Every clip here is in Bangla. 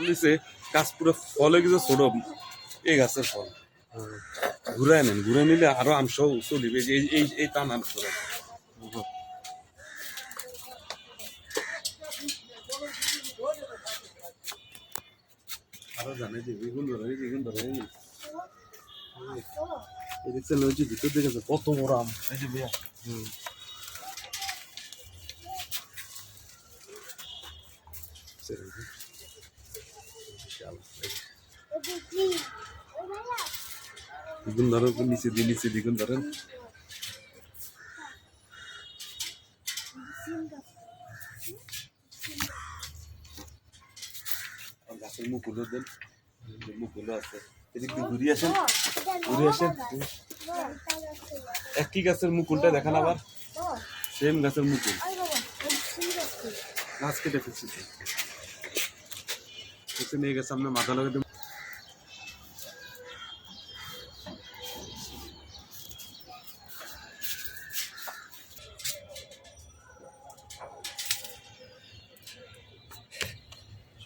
ফল দিছে, গাছ পুরো ফল হয়ে গেছে ছোট, এই গাছের ফল। ঘুরাই নেন, ঘুরে নিলে আরো আম সহ চলিবে, এই টান আম সহ। আরো জানে যে বেগুন ধরে, এই দেখছেন ওই যে ভিতর দেখেছে কত বড় আম, এই যে ভাইয়া। বেগুন ধরেন, নিচে বেগুন ধরেন। গাছের মুখগুলো দেন, মুখগুলো আছে, এদিক দিয়ে ঘুরিয়ে আসেন। একই গাছের মুকুলটা দেখান আবার, সেম গাছের মুকুল, গাছ কেটে ফেলছি। এই গাছ সামনে মাথা লাগাতে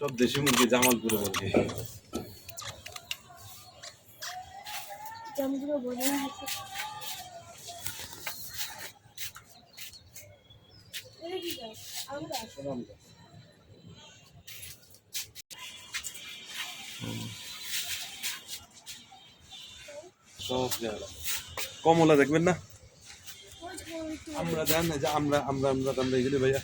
সব দেশি মুরগি, জামালপুরে মুরগি। সব জায়গা কমলা দেখবেন না, আমরা জানি না যে আমরা এগুলি ভাইয়া।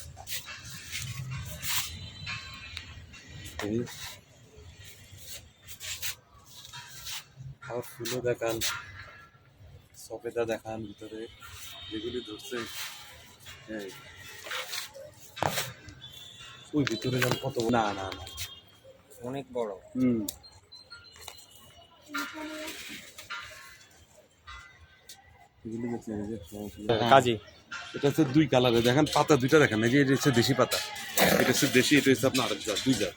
আর ফুলও দেখান, সফেদা দেখান, ভিতরে যেগুলি ধরছে ওই ভিতরে যান কত, না না না অনেক বড়। কাজী এটা হচ্ছে দুই কালারে দেখেন, পাতা দুইটা দেখেন, এই যে এটা হচ্ছে দেশি পাতা, এটা হচ্ছে দেশি, এটা হচ্ছে আপনার আরেক জাত, দুই জাত।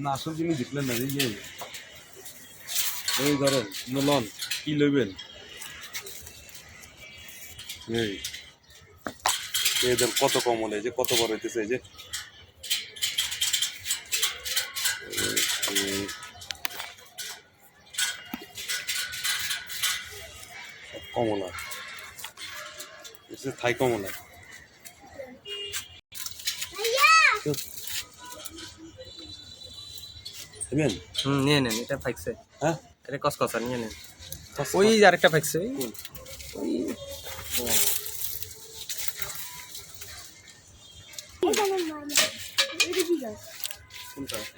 না আসল জিনিস দেখলেন না, এই যে এই ধরেন নলন কি লইবেন, এই এদের কত কম হলে, যে কত বড় হইতেছে, এই যে কমলা, থাই কমলা। নিয়ে নেন, এটা ফাইকছে। হ্যাঁ, এটা কসকসা নিয়ে নেন। ওই আরেকটা ফাইকছে, ওই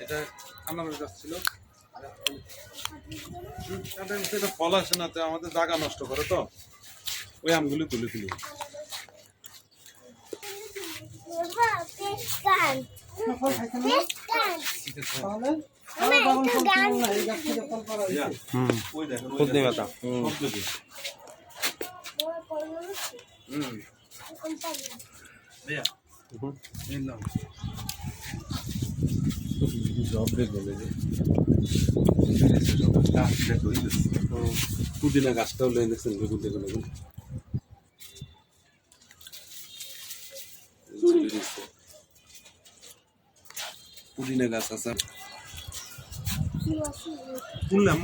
এটা আনারস গাছ ছিল, এটা ফল আসে না, তো আমাদের জায়গা নষ্ট করে, তো ওই আমগুলি তুলে ফেলি। পুদিনা গাছটাও লেগে দেখছেন, বেগুন দেখুন, দেখুন পুদিনা গাছ আছে।